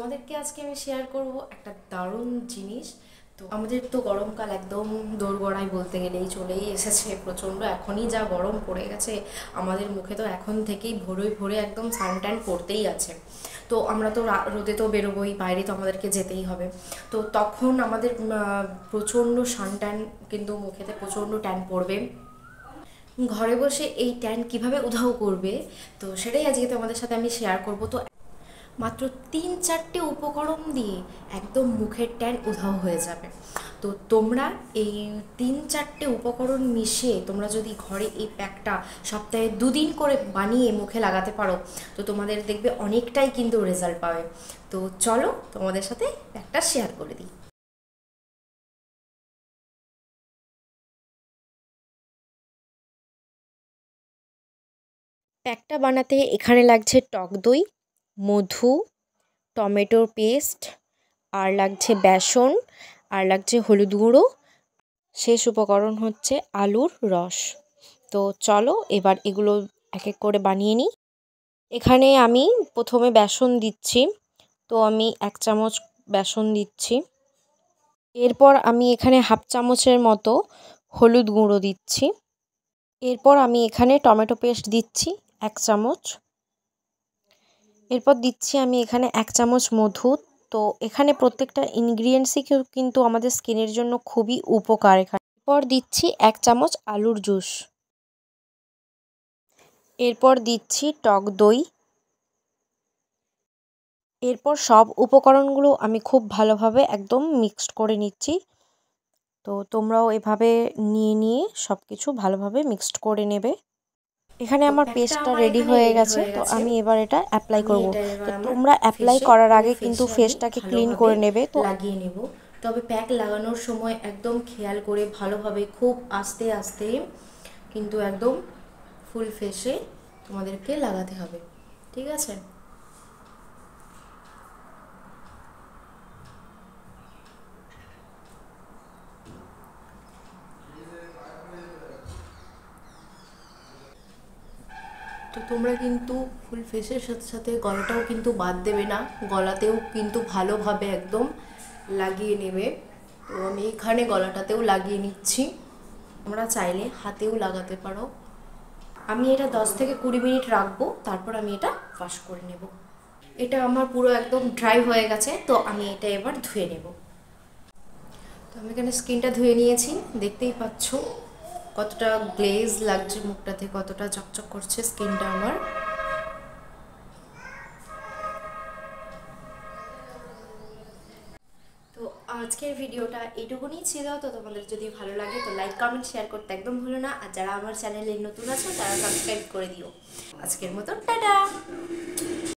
তোমাদেরকে আজকে আমি শেয়ার করব একটা দারুণ জিনিস। তো আমাদের তো গরমকাল একদম দোরগোড়ায় বলতে গেলেই চলেই এসেছে প্রচণ্ড। এখনই যা গরম পড়ে গেছে, আমাদের মুখে তো এখন থেকেই ভোরে ভোরে একদম সানট্যান পড়তেই আছে। তো আমরা তো রোদে তো বেরোবোই, বাইরে তো আমাদেরকে যেতেই হবে। তো তখন আমাদের প্রচণ্ড সানট্যান, কিন্তু মুখেতে প্রচণ্ড ট্যান পড়বে। ঘরে বসে এই ট্যান কিভাবে উধাও করবে, তো সেটাই আজকে তোমাদের সাথে আমি শেয়ার করব। তো মাত্র 3-4টে উপকরণ দিয়ে একদম মুখের ট্যান উধাও হয়ে যাবে। তো তোমরা এই 3-4টে উপকরণ মিশিয়ে তোমরা যদি ঘরে এই প্যাকটা সপ্তাহে 2 দিন করে বানিয়ে মুখে লাগাতে পারো, তো তোমাদের দেখবে অনেকটাই কিন্তু রেজাল্ট পাবে। তো চলো তোমাদের সাথে প্যাকটা শেয়ার করে দিই। প্যাকটা বানাতে এখানে লাগছে টক দই, মধু, টমেটোর পেস্ট, আর লাগছে বেসন, আর লাগছে হলুদ গুঁড়ো, শেষ উপকরণ হচ্ছে আলুর রস। তো চলো এবার এগুলো এক এক করে বানিয়ে নিই। এখানে আমি প্রথমে বেসন দিচ্ছি। তো আমি 1 চামচ বেসন দিচ্ছি। এরপর আমি এখানে 1/2 চামচের মতো হলুদ গুঁড়ো দিচ্ছি। এরপর আমি এখানে টমেটো পেস্ট দিচ্ছি 1 চামচ। এরপর দিচ্ছি আমি এখানে 1 চামচ মধু। তো এখানে প্রত্যেকটা ইনগ্রিডিয়েন্টসই কিন্তু আমাদের স্কিনের জন্য খুবই উপকার। এরপর দিচ্ছি 1 চামচ আলুর জুস। এরপর দিচ্ছি টক দই। এরপর সব উপকরণগুলো আমি খুব ভালোভাবে একদম মিক্সড করে নিচ্ছি। তো তোমরাও এভাবে নিয়ে সব কিছু ভালোভাবে মিক্সড করে নেবে। এখানে আমার পেস্টটা রেডি হয়ে গেছে। তো আমি এবার এটা অ্যাপ্লাই করব। তো তোমরা অ্যাপ্লাই করার আগে কিন্তু ফেসটাকে ক্লিন করে নেবে। তো লাগিয়ে নেব। তবে প্যাক লাগানোর সময় একদম খেয়াল করে ভালোভাবে খুব আস্তে আস্তে কিন্তু একদম ফুল ফেসে তোমাদেরকে লাগাতে হবে, ঠিক আছে? তো তোমরা কিন্তু ফুল ফেসের সাথে সাথে গলাটাও কিন্তু বাদ দেবে না, গলাতেও কিন্তু ভালোভাবে একদম লাগিয়ে নেবে। তো আমি এখানে গলাটাতেও লাগিয়ে নিচ্ছি। তোমরা চাইলে হাতেও লাগাতে পারো। আমি এটা 10 থেকে 20 মিনিট রাখবো, তারপর আমি এটা ওয়াশ করে নেব। এটা আমার পুরো একদম ড্রাই হয়ে গেছে। তো আমি এটা এবার ধুয়ে নেব। তো আমি এখানে স্কিনটা ধুয়ে নিয়েছি, দেখতেই পাচ্ছ কতটা গ্লেজ লাগছে মুখটাতে, কতটা চকচক করছে স্কিনটা আমার। তো আজকের ভিডিওটা এইটুকুনি ছিল। তো তোমাদের যদি ভালো লাগে তো লাইক কমেন্ট শেয়ার করতে একদম ভুলো না। আর যারা আমার চ্যানেলে নতুন আছো তারা সাবস্ক্রাইব করে দিও। আজকের মতো টাটা।